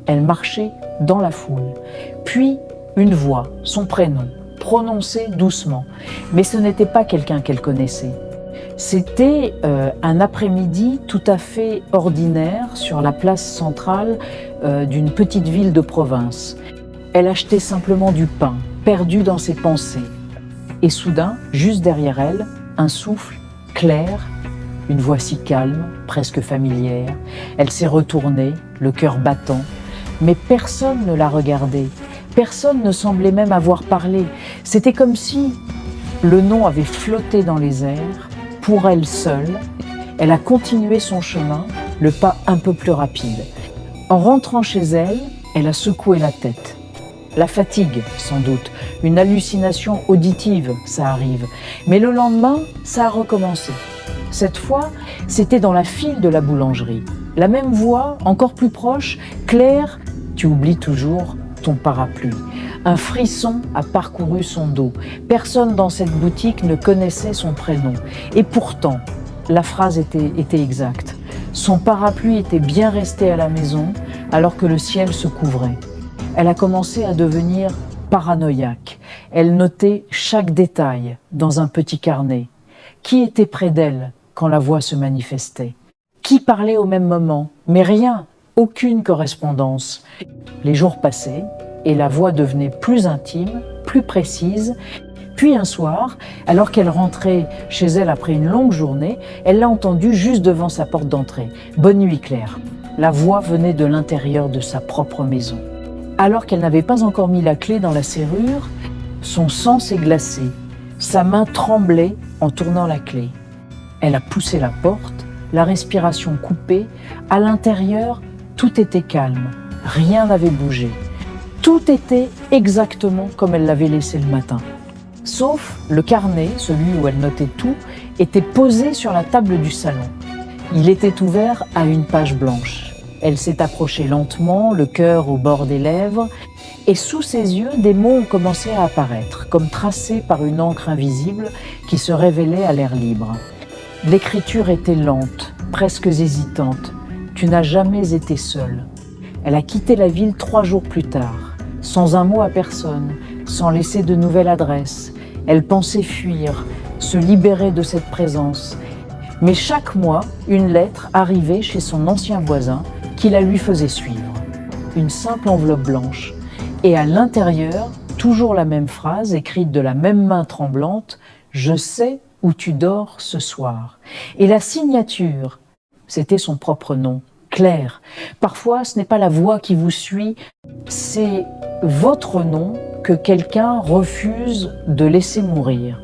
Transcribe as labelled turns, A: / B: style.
A: Elle marchait dans la foule. Puis, une voix, son prénom, prononcé doucement. Mais ce n'était pas quelqu'un qu'elle connaissait. C'était un après-midi tout à fait ordinaire sur la place centrale d'une petite ville de province. Elle achetait simplement du pain, perdue dans ses pensées. Et soudain, juste derrière elle, un souffle clair, une voix si calme, presque familière. Elle s'est retournée, le cœur battant. Mais personne ne la regardait. Personne ne semblait même avoir parlé. C'était comme si le nom avait flotté dans les airs. Pour elle seule, elle a continué son chemin, le pas un peu plus rapide. En rentrant chez elle, elle a secoué la tête. La fatigue, sans doute, une hallucination auditive, ça arrive. Mais le lendemain, ça a recommencé. Cette fois, c'était dans la file de la boulangerie. La même voix, encore plus proche, claire, tu oublies toujours ton parapluie. Un frisson a parcouru son dos. Personne dans cette boutique ne connaissait son prénom. Et pourtant, la phrase était exacte. Son parapluie était bien resté à la maison alors que le ciel se couvrait. Elle a commencé à devenir paranoïaque. Elle notait chaque détail dans un petit carnet. Qui était près d'elle quand la voix se manifestait? Qui parlait au même moment? Mais rien, aucune correspondance. Les jours passaient et la voix devenait plus intime, plus précise. Puis un soir, alors qu'elle rentrait chez elle après une longue journée, elle l'a entendue juste devant sa porte d'entrée. « Bonne nuit, Claire ». La voix venait de l'intérieur de sa propre maison. Alors qu'elle n'avait pas encore mis la clé dans la serrure, son sang s'est glacé. Sa main tremblait en tournant la clé. Elle a poussé la porte, la respiration coupée. À l'intérieur, tout était calme. Rien n'avait bougé. Tout était exactement comme elle l'avait laissé le matin. Sauf le carnet, celui où elle notait tout, était posé sur la table du salon. Il était ouvert à une page blanche. Elle s'est approchée lentement, le cœur au bord des lèvres, et sous ses yeux, des mots ont commencé à apparaître, comme tracés par une encre invisible qui se révélait à l'air libre. L'écriture était lente, presque hésitante. « Tu n'as jamais été seule ». Elle a quitté la ville 3 jours plus tard, sans un mot à personne, sans laisser de nouvelle adresse. Elle pensait fuir, se libérer de cette présence. Mais chaque mois, une lettre arrivait chez son ancien voisin qui la lui faisait suivre. Une simple enveloppe blanche. Et à l'intérieur, toujours la même phrase, écrite de la même main tremblante, « Je sais où tu dors ce soir ». Et la signature, c'était son propre nom, Claire. Parfois, ce n'est pas la voix qui vous suit, c'est votre nom que quelqu'un refuse de laisser mourir.